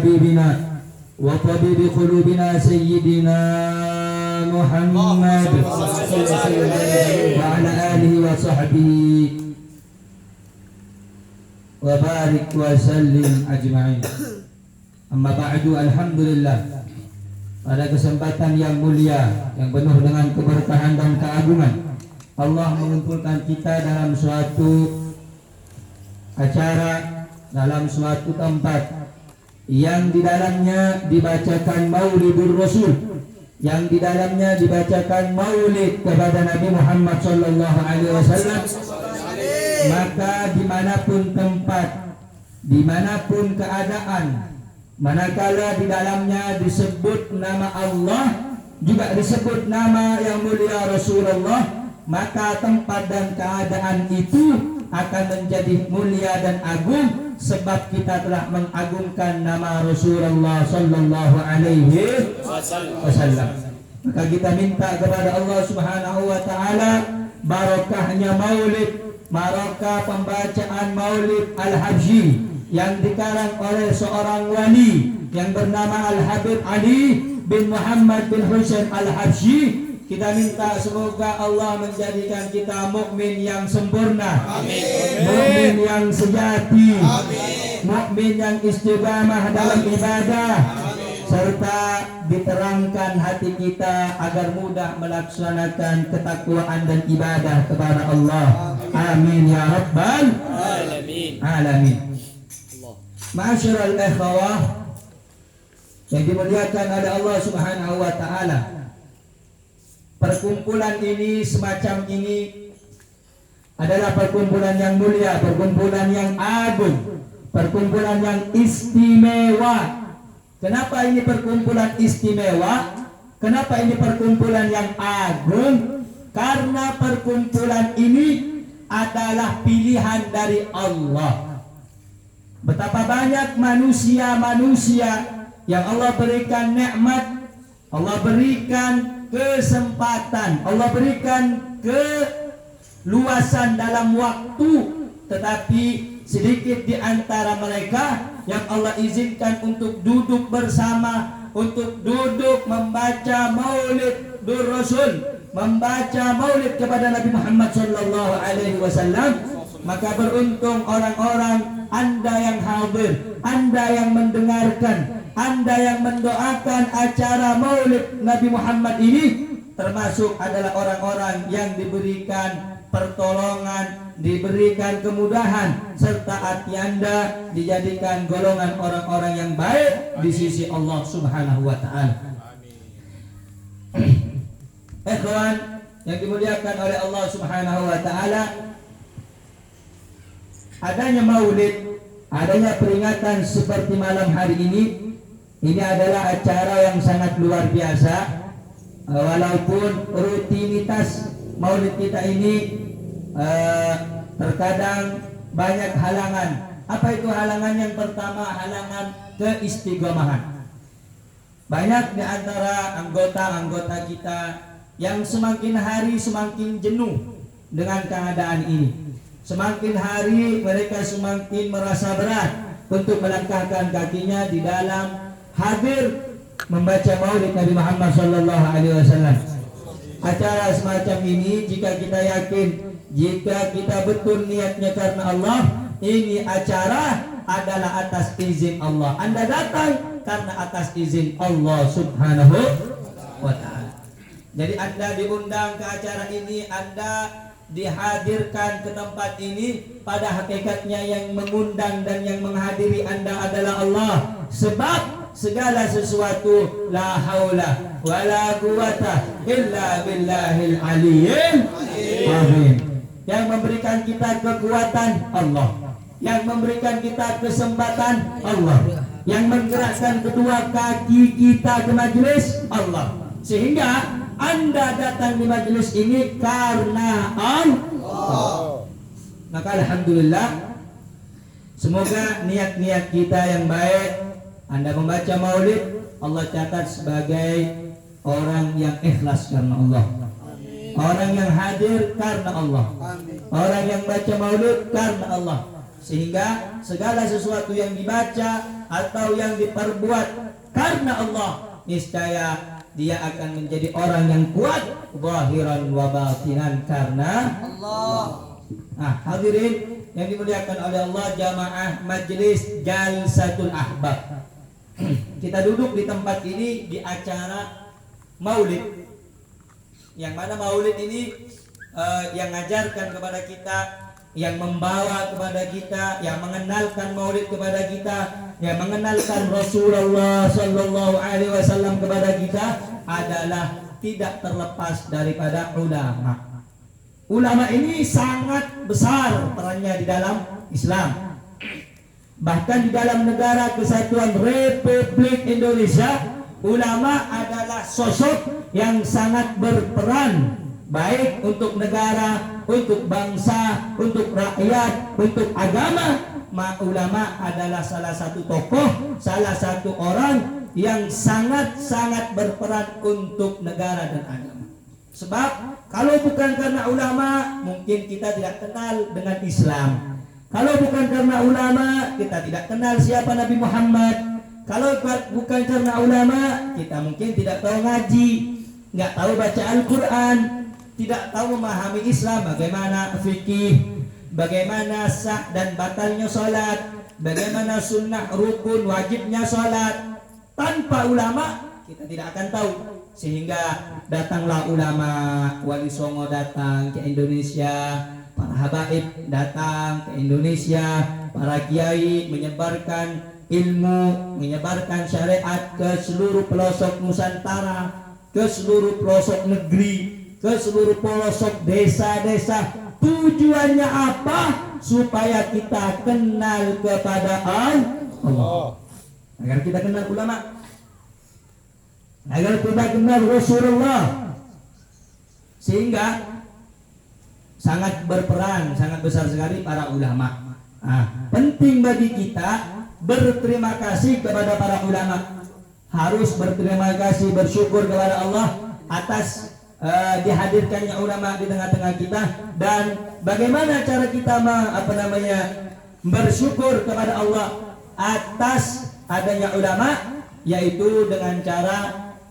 وحبيبنا وطبيب قلوبنا سيدنا محمد وعلى آله وصحبه وبارك وسلم أجمعين. Amma ba'du, alhamdulillah, pada kesempatan yang mulia yang penuh dengan keberkahan dan keagungan, Allah mengumpulkan kita dalam suatu acara, dalam suatu tempat yang di dalamnya dibacakan Maulidur Rasul, yang di dalamnya dibacakan maulid kepada Nabi Muhammad sallallahu alaihi wasallam. Maka dimanapun tempat, dimanapun keadaan, manakala di dalamnya disebut nama Allah, juga disebut nama yang mulia Rasulullah, maka tempat dan keadaan itu akan menjadi mulia dan agung, sebab kita telah mengagungkan nama Rasulullah sallallahu alaihi wasallam. Maka kita minta kepada Allah Subhanahu wa taala barokahnya maulid, barokah pembacaan maulid Al-Habsyi yang dikarang oleh seorang wali yang bernama Al-Habib Ali bin Muhammad bin Husain Al-Habsyi. Kita minta semoga Allah menjadikan kita mukmin yang sempurna, mukmin yang sejati, mukmin yang istiqamah dalam ibadah, serta diterangkan hati kita agar mudah melaksanakan ketakwaan dan ibadah kepada Allah. Amin ya rabbal alamin. Ma'asyiral ikhwah yang dimuliakan oleh Allah Subhanahu wa taala, perkumpulan ini, semacam ini adalah perkumpulan yang mulia, perkumpulan yang agung, perkumpulan yang istimewa. Kenapa ini perkumpulan istimewa? Kenapa ini perkumpulan yang agung? Karena perkumpulan ini adalah pilihan dari Allah. Betapa banyak manusia-manusia yang Allah berikan nikmat, Allah berikan kesempatan, Allah berikan keluasan dalam waktu, tetapi sedikit di antara mereka yang Allah izinkan untuk duduk bersama, untuk duduk membaca maulid Rasul, membaca maulid kepada Nabi Muhammad sallallahu alaihi wasallam. Maka beruntung orang-orang, Anda yang hadir, Anda yang mendengarkan, Anda yang mendoakan acara maulid Nabi Muhammad ini, termasuk adalah orang-orang yang diberikan pertolongan, diberikan kemudahan, serta hati Anda dijadikan golongan orang-orang yang baik di sisi Allah Subhanahu wa taala. Ikhwan yang dimuliakan oleh Allah Subhanahu wa taala, adanya maulid, adanya peringatan seperti malam hari ini adalah acara yang sangat luar biasa. Walaupun rutinitas maulid kita ini terkadang banyak halangan. Apa itu halangan? Yang pertama, halangan keistiqomahan. Banyak di antara anggota-anggota kita yang semakin hari semakin jenuh dengan keadaan ini. Semakin hari mereka semakin merasa berat untuk melangkahkan kakinya di dalam hadir membaca maulid Nabi Muhammad sallallahu alaihi wasallam. Acara semacam ini, jika kita yakin, jika kita betul niatnya karena Allah, ini acara adalah atas izin Allah. Anda datang karena atas izin Allah Subhanahu wa taala. Jadi Anda diundang ke acara ini, Anda dihadirkan ke tempat ini, pada hakikatnya yang mengundang dan yang menghadiri Anda adalah Allah. Sebab segala sesuatu la haula wala quwata illa billahil aliyyil azim. Yang memberikan kita kekuatan Allah, yang memberikan kita kesempatan Allah, yang menggerakkan kedua kaki kita ke majelis Allah, sehingga Anda datang di majelis ini karena Allah. Maka alhamdulillah, semoga niat-niat kita yang baik, Anda membaca maulid, Allah catat sebagai orang yang ikhlas karena Allah, orang yang hadir karena Allah, orang yang baca maulid karena Allah, sehingga segala sesuatu yang dibaca, atau yang diperbuat karena Allah, niscaya dia akan menjadi orang yang kuat zahiran wa batinan karena Allah. Nah, hadirin yang dimuliakan oleh Allah, jamaah majelis Jalsatul Ahbab. Kita duduk di tempat ini di acara Maulid. Yang mana Maulid ini yang mengajarkan kepada kita, yang membawa kepada kita, yang mengenalkan Maulid kepada kita, yang mengenalkan Rasulullah Sallallahu Alaihi Wasallam kepada kita adalah tidak terlepas daripada ulama. Ulama ini sangat besar perannya di dalam Islam. Bahkan di dalam negara Kesatuan Republik Indonesia, ulama adalah sosok yang sangat berperan, baik untuk negara, untuk bangsa, untuk rakyat, untuk agama. Ulama adalah salah satu tokoh, salah satu orang yang sangat-sangat berperan untuk negara dan agama. Sebab kalau bukan karena ulama, mungkin kita tidak kenal dengan Islam. Kalau bukan karena ulama, kita tidak kenal siapa Nabi Muhammad. Kalau bukan karena ulama, kita mungkin tidak tahu ngaji, nggak tahu baca Al-Quran, tidak tahu memahami Islam, bagaimana fikih, bagaimana sah dan batalnya sholat, bagaimana sunnah, rukun, wajibnya sholat. Tanpa ulama, kita tidak akan tahu. Sehingga datanglah ulama, Wali Songo datang ke Indonesia, para habaib datang ke Indonesia, para kiai menyebarkan ilmu, menyebarkan syariat ke seluruh pelosok Nusantara, ke seluruh pelosok negeri, ke seluruh pelosok desa-desa. Tujuannya apa? Supaya kita kenal kepada Allah, agar kita kenal ulama, agar kita kenal Rasulullah. Sehingga sangat berperan, sangat besar sekali para ulama. Penting bagi kita berterima kasih kepada para ulama. Harus berterima kasih, bersyukur kepada Allah atas dihadirkannya ulama di tengah-tengah kita. Dan bagaimana cara kita bersyukur kepada Allah atas adanya ulama, yaitu dengan cara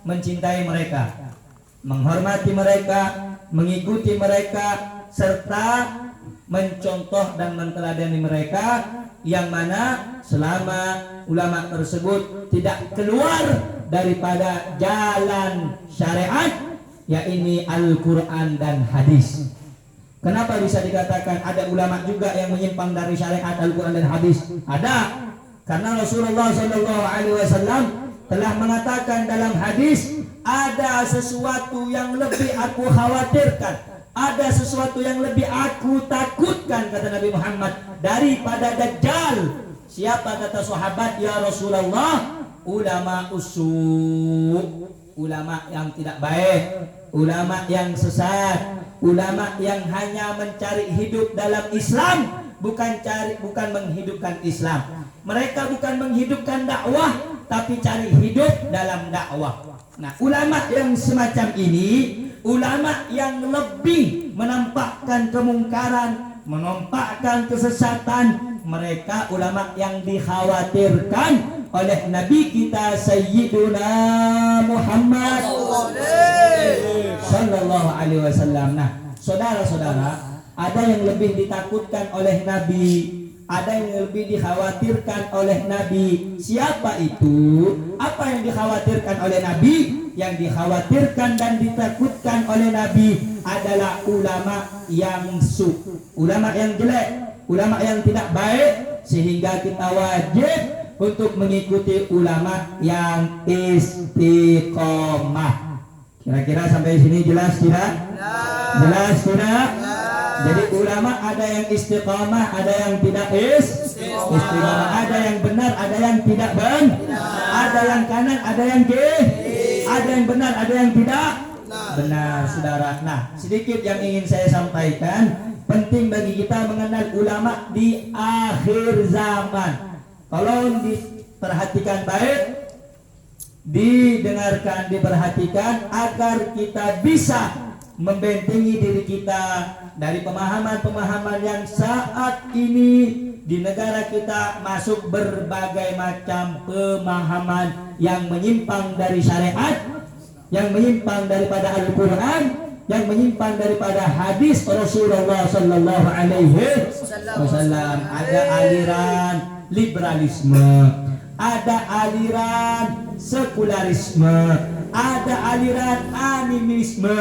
mencintai mereka, menghormati mereka, mengikuti mereka, serta mencontoh dan menteladani mereka, yang mana selama ulama tersebut tidak keluar daripada jalan syariat, yaitu Al-Quran dan hadis. Kenapa bisa dikatakan ada ulama juga yang menyimpang dari syariat Al-Quran dan hadis? Ada, karena Rasulullah SAW telah mengatakan dalam hadis, ada sesuatu yang lebih aku khawatirkan, ada sesuatu yang lebih aku takutkan, kata Nabi Muhammad, daripada Dajjal. Siapa, kata sahabat, ya Rasulullah? Ulama usu', ulama yang tidak baik, ulama yang sesat, ulama yang hanya mencari hidup dalam Islam, bukan menghidupkan Islam. Mereka bukan menghidupkan dakwah, tapi cari hidup dalam dakwah. Nah, ulama yang semacam ini, ulama yang lebih menampakkan kemungkaran, menampakkan kesesatan, mereka ulama yang dikhawatirkan oleh Nabi kita Sayyiduna Muhammad Sallallahu Alaihi Wasallam. Nah, saudara-saudara, ada yang lebih ditakutkan oleh Nabi, ada yang lebih dikhawatirkan oleh Nabi. Siapa itu? Apa yang dikhawatirkan oleh Nabi? Yang dikhawatirkan dan ditakutkan oleh Nabi adalah ulama yang ulama yang jelek, ulama yang tidak baik. Sehingga kita wajib untuk mengikuti ulama yang istiqomah. Kira-kira sampai sini jelas tidak? Jelas tidak? Jadi ulama ada yang istiqamah, ada yang tidak istiqamah, ada yang benar, ada yang tidak benar, ada yang kanan, ada yang kiri, ada yang benar, ada yang tidak benar, saudara. Nah, sedikit yang ingin saya sampaikan, penting bagi kita mengenal ulama di akhir zaman. Tolong diperhatikan baik, didengarkan, diperhatikan, agar kita bisa membentengi diri kita dari pemahaman-pemahaman yang saat ini di negara kita masuk berbagai macam pemahaman yang menyimpang dari syariat, yang menyimpang daripada Al-Quran, yang menyimpang daripada hadis Rasulullah Sallallahu Alaihi Wasallam. Ada aliran liberalisme, ada aliran sekularisme, ada aliran animisme,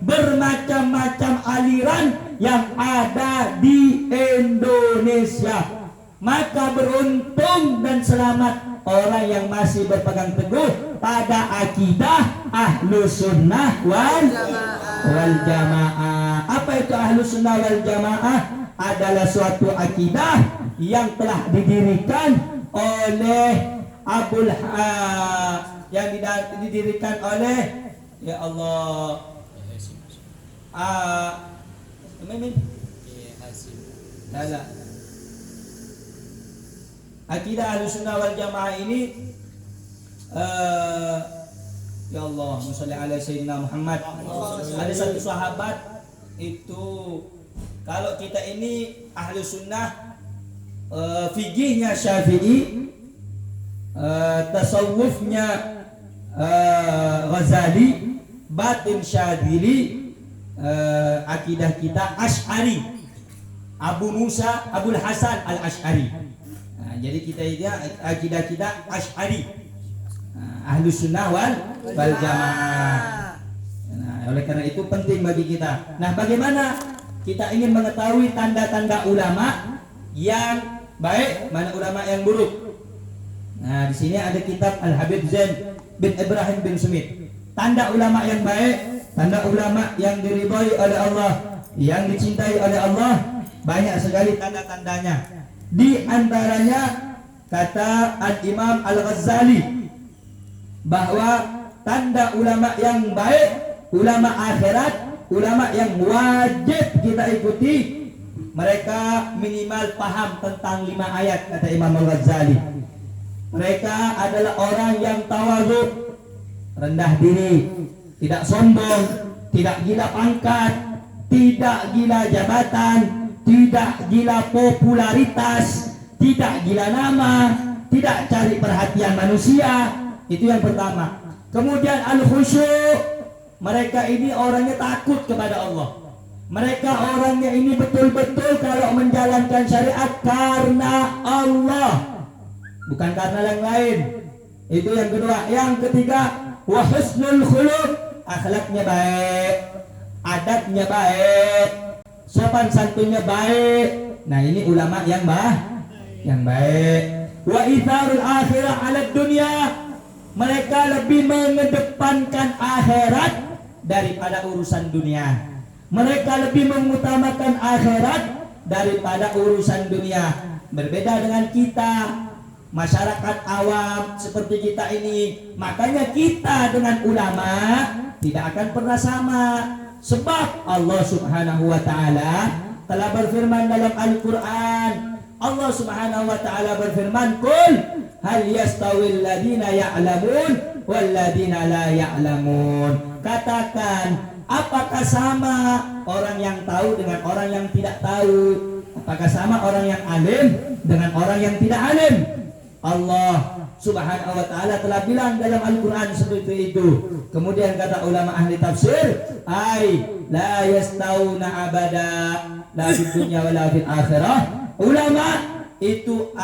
bermacam-macam aliran yang ada di Indonesia. Maka beruntung dan selamat orang yang masih berpegang teguh pada akidah Ahlus Sunnah wal Jamaah. Apa itu Ahlus Sunnah wal Jamaah? Adalah suatu akidah yang telah didirikan oleh yang didirikan oleh ya Allah akidah Ahlussunnah wal Jamaah ini ya Allah sholli ala sayyidina Muhammad. Ada satu sahabat itu, kalau kita ini Ahlussunnah, fikihnya Syafi'i, tasawufnya Ghazali, batin Syadili, akidah kita Asy'ari, Abul Hasan Al-Asy'ari. Nah, jadi kita ini akidah kita Asy'ari, Ahlus Sunnah wal Jamaah. Nah, oleh karena itu penting bagi kita. Nah, bagaimana kita ingin mengetahui tanda-tanda ulama yang baik, mana ulama yang buruk? Nah, di sini ada kitab Al-Habib Zain bin Ibrahim bin Sumit. Tanda ulama yang baik, tanda ulama yang diridhai oleh Allah, yang dicintai oleh Allah, banyak sekali tanda-tandanya. Di antaranya kata Al-Imam Al-Ghazali bahwa tanda ulama yang baik, ulama akhirat, ulama yang wajib kita ikuti, mereka minimal paham tentang 5 ayat, kata Imam Al-Ghazali. Mereka adalah orang yang tawadhu, rendah diri, tidak sombong, tidak gila pangkat, tidak gila jabatan, tidak gila popularitas, tidak gila nama, tidak cari perhatian manusia. Itu yang pertama. Kemudian al-khusyu', mereka ini orangnya takut kepada Allah. Mereka orangnya ini betul-betul kalau menjalankan syariat karena Allah, bukan karena yang lain. Itu yang kedua. Yang ketiga, wa husnul khuluq, akhlaknya baik, adabnya baik, sopan santunnya baik. Nah, ini ulama yang baik. Wa itharul akhirah 'ala dunya, mereka lebih mengedepankan akhirat daripada urusan dunia. Mereka lebih mengutamakan akhirat daripada urusan dunia. Berbeda dengan kita, masyarakat awam seperti kita ini. Makanya kita dengan ulama tidak akan pernah sama. Sebab Allah Subhanahu wa ta'ala telah berfirman dalam Al-Quran. Allah Subhanahu wa ta'ala berfirman, "Qul hal yastawil ladina ya'lamun wal ladina la ya'lamun." Katakan, apakah sama orang yang tahu dengan orang yang tidak tahu? Apakah sama orang yang alim dengan orang yang tidak alim? Allah Subhanahu wa ta'ala telah bilang dalam Al-Quran seperti itu. Kemudian kata ulama ahli tafsir, ay la yastawna abada la fid dunya wa la fil akhirah. Ulama itu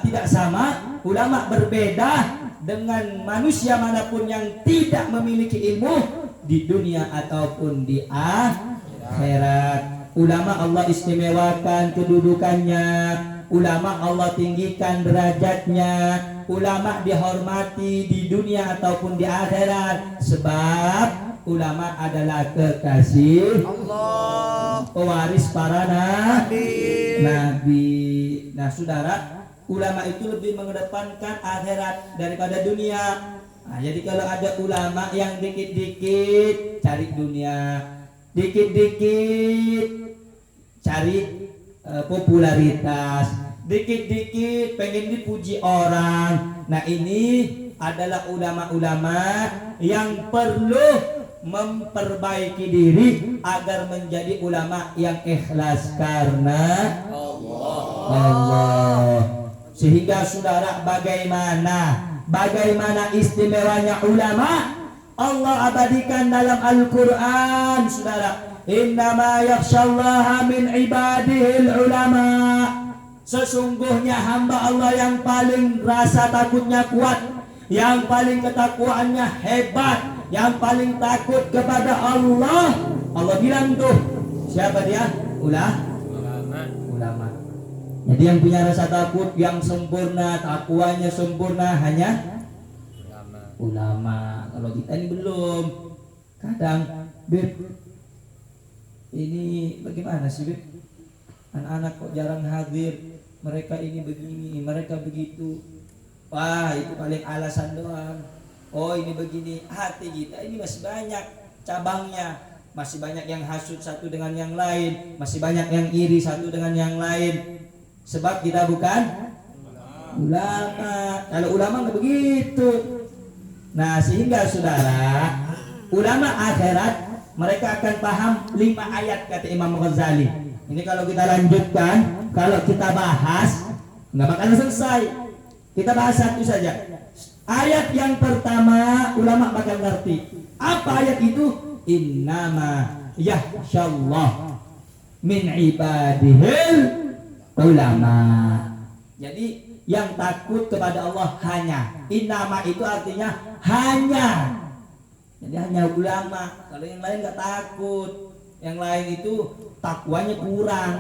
tidak sama, ulama berbeda dengan manusia manapun yang tidak memiliki ilmu di dunia ataupun di akhirat. Ulama Allah istimewakan kedudukannya, ulama Allah tinggikan derajatnya, ulama dihormati di dunia ataupun di akhirat, sebab ulama adalah kekasih Allah, pewaris para nabi. Nah, saudara, ulama itu lebih mengedepankan akhirat daripada dunia. Nah, jadi kalau ada ulama yang dikit-dikit cari dunia, dikit-dikit cari popularitas, dikit-dikit pengen dipuji orang. Nah, ini adalah ulama-ulama yang perlu memperbaiki diri agar menjadi ulama yang ikhlas karena Allah. Sehingga saudara, bagaimana istimewanya ulama? Allah abadikan dalam Al-Quran, saudara, innama yakhshallaha min ibadihil ulama. Sesungguhnya hamba Allah yang paling rasa takutnya kuat, yang paling ketakwaannya hebat, yang paling takut kepada Allah. Allah bilang tuh, siapa dia? Ulama. Jadi yang punya rasa takut yang sempurna, takwanya sempurna hanya ulama. Kalau kita ini belum. Kadang, Beb, ini bagaimana sih, Beb? Anak-anak kok jarang hadir. Mereka ini begini, mereka begitu. Wah, itu paling alasan doang. Oh, ini begini. Hati kita ini masih banyak cabangnya. Masih banyak yang hasut satu dengan yang lain. Masih banyak yang iri satu dengan yang lain. Sebab kita bukan ulama. Kalau ulama nggak begitu. Nah, sehingga saudara, ulama akhirat mereka akan paham 5 ayat kata Imam Ghazali. Ini kalau kita lanjutkan, kalau kita bahas nggak bakal selesai. Kita bahas satu saja. Ayat yang pertama ulama bakal ngerti. Apa ayat itu? Innama yakhshallah min ibadihil ulama. Jadi yang takut kepada Allah hanya, innama itu artinya hanya. Jadi hanya ulama. Kalau yang lain nggak takut. Yang lain itu takwanya kurang.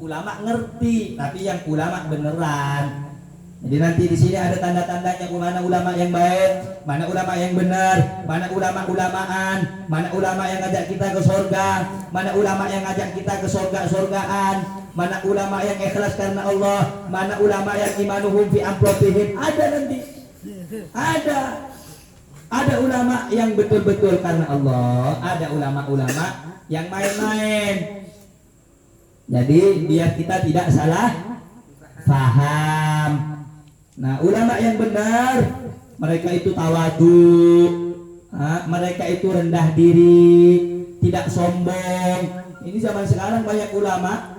Ulama ngerti, tapi yang ulama beneran. Jadi nanti di sini ada tanda-tandanya mana ulama yang baik, mana ulama yang benar, mana ulama-ulamaan, mana ulama yang ngajak kita ke surga, mana ulama yang ngajak kita ke surga-surgaan, mana ulama yang ikhlas karena Allah, mana ulama yang imanuhum fi amplopihim. Ada nanti. Ada ulama yang betul-betul karena Allah, ada ulama-ulama yang main-main. Jadi biar kita tidak salah paham. Nah, ulama yang benar, mereka itu tawadu, mereka itu rendah diri, tidak sombong. Ini zaman sekarang banyak ulama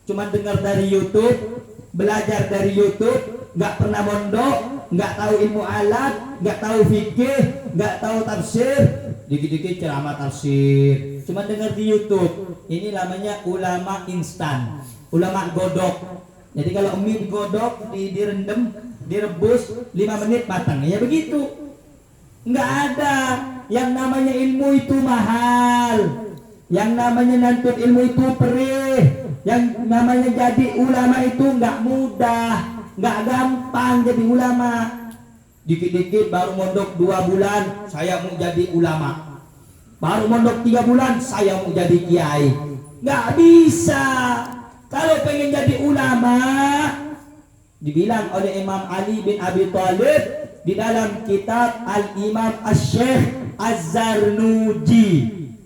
cuma dengar dari YouTube, belajar dari YouTube, nggak pernah mondok, nggak tahu ilmu alat, nggak tahu fikih, nggak tahu tafsir, dikit-dikit ceramah tafsir, cuma dengar di YouTube. Ini namanya ulama instan, ulama godok. Jadi kalau mie digodok, direndam, direbus 5 menit matang, ya begitu. Nggak ada yang namanya ilmu itu mahal, yang namanya nantut ilmu itu perih, yang namanya jadi ulama itu nggak mudah, nggak gampang jadi ulama. Dikit-dikit baru mondok 2 bulan, saya mau jadi ulama. Baru mondok 3 bulan, saya mau jadi kiai. Nggak bisa. Kalau pengen jadi ulama, dibilang oleh Imam Ali bin Abi Thalib di dalam kitab Al-Imam Asy-Syaikh Az-Zarnuji,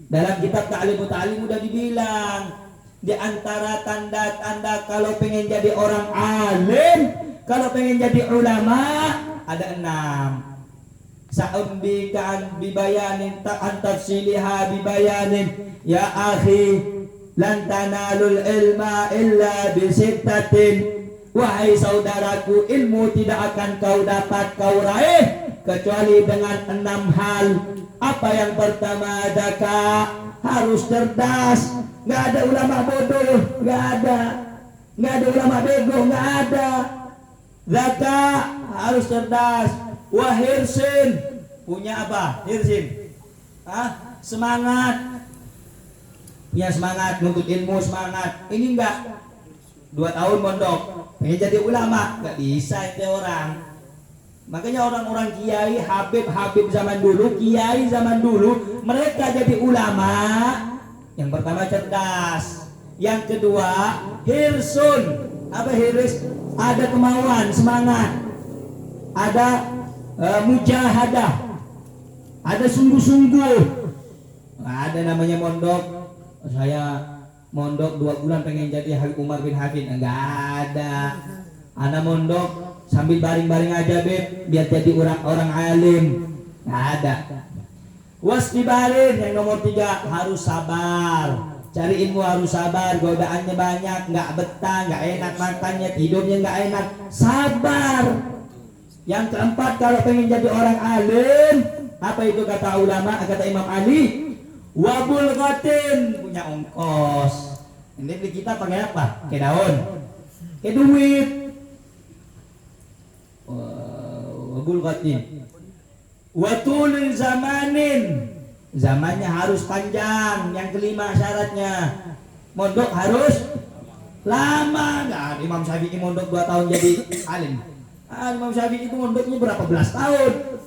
dalam kitab Ta'limut Ta'lim udah dibilang di antara tanda-tanda kalau pengen jadi orang alim, kalau pengen jadi ulama ada 6. Sa'umbika bibayanin tafsiliha bibayanin ya akhi lan tanalul ilma illa bisittatin. Wahai saudaraku, ilmu tidak akan kau dapat, kau raih kecuali dengan 6 hal. Apa yang pertama? Adakah harus cerdas. Nggak ada ulama bodoh, nggak ada. Nggak ada ulama bego, nggak ada. Zaka harus cerdas. Wahirsin, punya apa? Hirsin, semangat. Punya semangat, nuntut ilmu, semangat. Ini enggak 2 tahun mondok pengen jadi ulama, nggak bisa itu orang. Makanya orang-orang kiai, habib zaman dulu, kiai zaman dulu, mereka jadi ulama. Yang pertama cerdas, yang kedua hirsun. Apa hirs? Ada kemauan, semangat, ada mujahadah, ada sungguh-sungguh. Ada namanya mondok, saya mondok 2 bulan pengen jadi Habib Umar bin Hafid, enggak ada. Anak mondok sambil baring-baring aja, Beb, biar jadi orang alim, enggak ada. Wasdibarin, yang nomor 3 harus sabar. Cari ilmu harus sabar, godaannya banyak, nggak betah, nggak enak makannya, tidurnya nggak enak, sabar. Yang keempat, kalau pengen jadi orang alim, apa itu kata ulama, kata Imam Ali, wabul qatin, punya ongkos. Ini beli kita pakai apa? Kayak daun, kayak duit. Wabul qatin. Watul zamanin, zamannya harus panjang. Yang kelima syaratnya, mondok harus lama. Nggak, Imam Syafi'i mondok 2 tahun jadi alim. Imam Syafi'i itu mondoknya berapa belas tahun.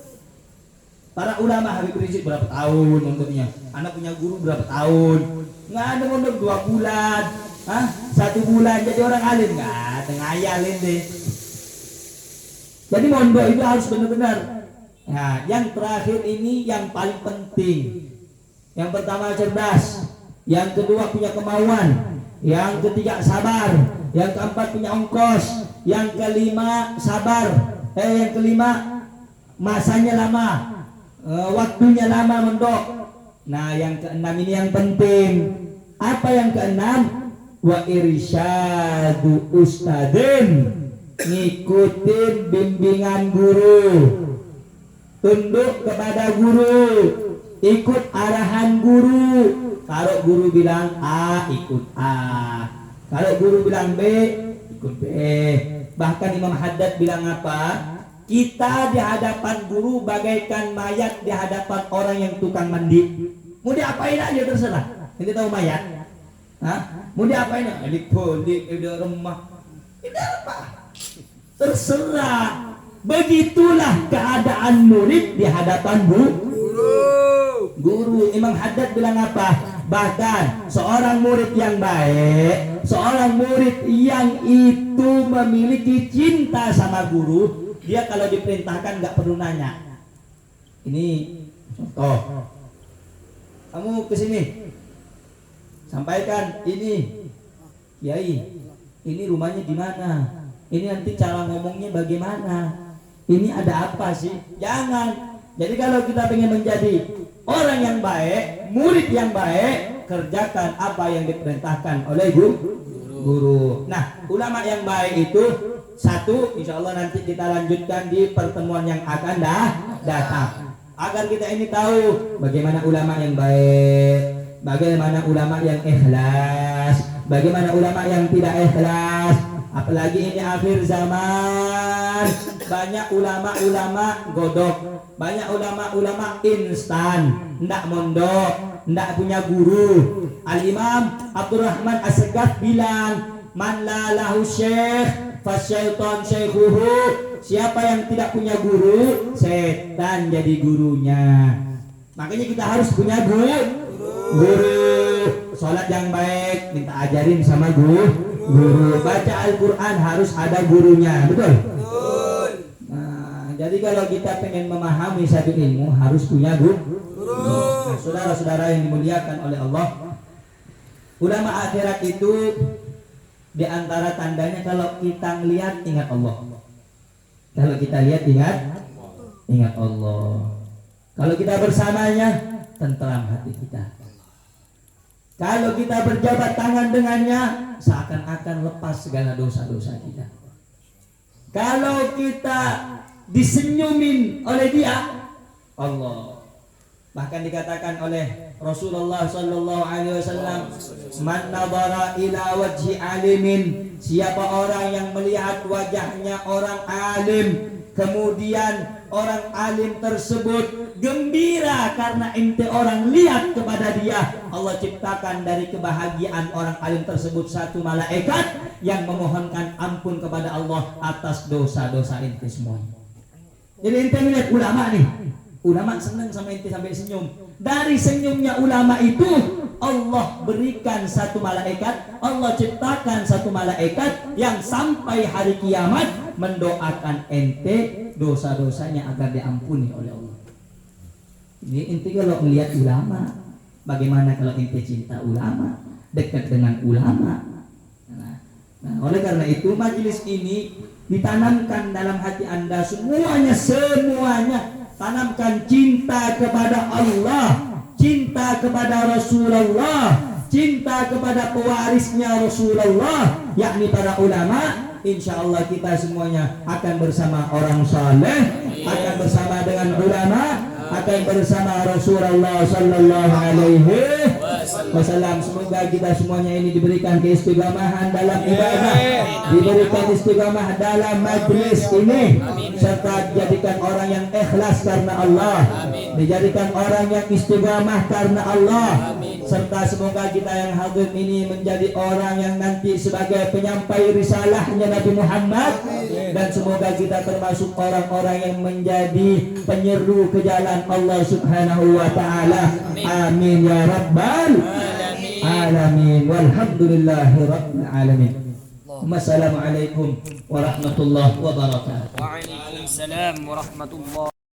Para ulama Habib Rizik berapa tahun mondoknya. Anak punya guru berapa tahun. Nggak ada mondok 2 bulan, 1 bulan jadi orang alim. Nggak, ngayalin deh. Jadi mondok itu harus benar-benar. Nah, yang terakhir ini yang paling penting. Yang pertama cerdas, yang kedua punya kemauan, yang ketiga sabar, yang keempat punya ongkos, yang kelima sabar, yang kelima masanya lama, waktunya lama mondok. Nah, yang keenam ini yang penting. Apa yang keenam? Wa irsyadu ustadin, ngikutin bimbingan guru. Tunduk kepada guru, ikut arahan guru. Kalau guru bilang A, ikut A. Kalau guru bilang B, ikut B. Bahkan Imam Haddad bilang apa? Kita di hadapan guru bagaikan mayat di hadapan orang yang tukang mandi. Mau diapain aja terserah. Kita tahu mayat? Mau diapain? Di rumah. Ini apa? Terserah. Begitulah keadaan murid di hadapan guru. Imam Haddad bilang apa? Bahkan seorang murid yang baik, seorang murid yang itu memiliki cinta sama guru, dia kalau diperintahkan nggak perlu nanya. Ini contoh. Kamu kesini, sampaikan ini, Kiai, ini rumahnya di mana? Ini nanti cara ngomongnya bagaimana? Ini ada apa sih? Jangan. Jadi kalau kita ingin menjadi orang yang baik, murid yang baik, kerjakan apa yang diperintahkan oleh guru. Nah, ulama yang baik itu satu, insya Allah nanti kita lanjutkan di pertemuan yang akan datang. Agar kita ini tahu bagaimana ulama yang baik, bagaimana ulama yang ikhlas, bagaimana ulama yang tidak ikhlas. Apalagi ini akhir zaman, banyak ulama-ulama godok, banyak ulama-ulama instan, ndak mondok, ndak punya guru. Al-Imam Abdurrahman As-Segaf bilang, man la lahu syekh fasyaitan syekhuhu. Siapa yang tidak punya guru, setan jadi gurunya. Makanya kita harus punya guru. Sholat yang baik minta ajarin sama guru. Baca Al-Quran harus ada gurunya, betul? Nah, jadi kalau kita pengen memahami satu ilmu harus punya guru. Nah, saudara-saudara yang dimuliakan oleh Allah, ulama akhirat itu di antara tandanya kalau kita lihat ingat Allah. Kalau kita lihat ingat Allah. Kalau kita bersamanya tentram hati kita. Kalau kita berjabat tangan dengannya, seakan-akan lepas segala dosa-dosa kita. Kalau kita disenyumin oleh dia, Allah. Bahkan dikatakan oleh Rasulullah sallallahu alaihi wasallam, man nadhara ila wajhi alimin, siapa orang yang melihat wajahnya orang alim, kemudian orang alim tersebut gembira karena ente orang lihat kepada dia, Allah ciptakan dari kebahagiaan orang alim tersebut satu malaikat yang memohonkan ampun kepada Allah atas dosa-dosa ente semuanya. Jadi ente melihat ulama nih, ulama senang sama ente sampai senyum. Dari senyumnya ulama itu Allah berikan satu malaikat, Allah ciptakan satu malaikat yang sampai hari kiamat mendoakan ente dosa-dosanya agar diampuni oleh Allah. Ini ente kalau melihat ulama, bagaimana kalau ente cinta ulama, dekat dengan ulama. Nah, oleh karena itu majelis ini ditanamkan dalam hati Anda semuanya tanamkan cinta kepada Allah, cinta kepada Rasulullah, cinta kepada pewarisnya Rasulullah, yakni para ulama. Insya Allah kita semuanya akan bersama orang saleh, akan bersama dengan ulama, akan bersama Rasulullah sallallahu alaihi wasallam. Semoga kita semuanya ini diberikan keistiqomahan dalam ibadah, diberikan istiqomah dalam majlis ini, serta dijadikan orang yang ikhlas karena Allah, dijadikan orang yang istiqomah karena Allah, serta semoga kita yang hadir ini menjadi orang yang nanti sebagai penyampai risalahnya Nabi Muhammad, dan semoga kita termasuk orang-orang yang menjadi penyeru ke jalan Allah Subhanahu wa taala. Amin ya rabbal alamin. Walhamdulillahi rabbil alamin. Wassalamualaikum warahmatullahi wabarakatuh. Waalaikumsalam warahmatullahi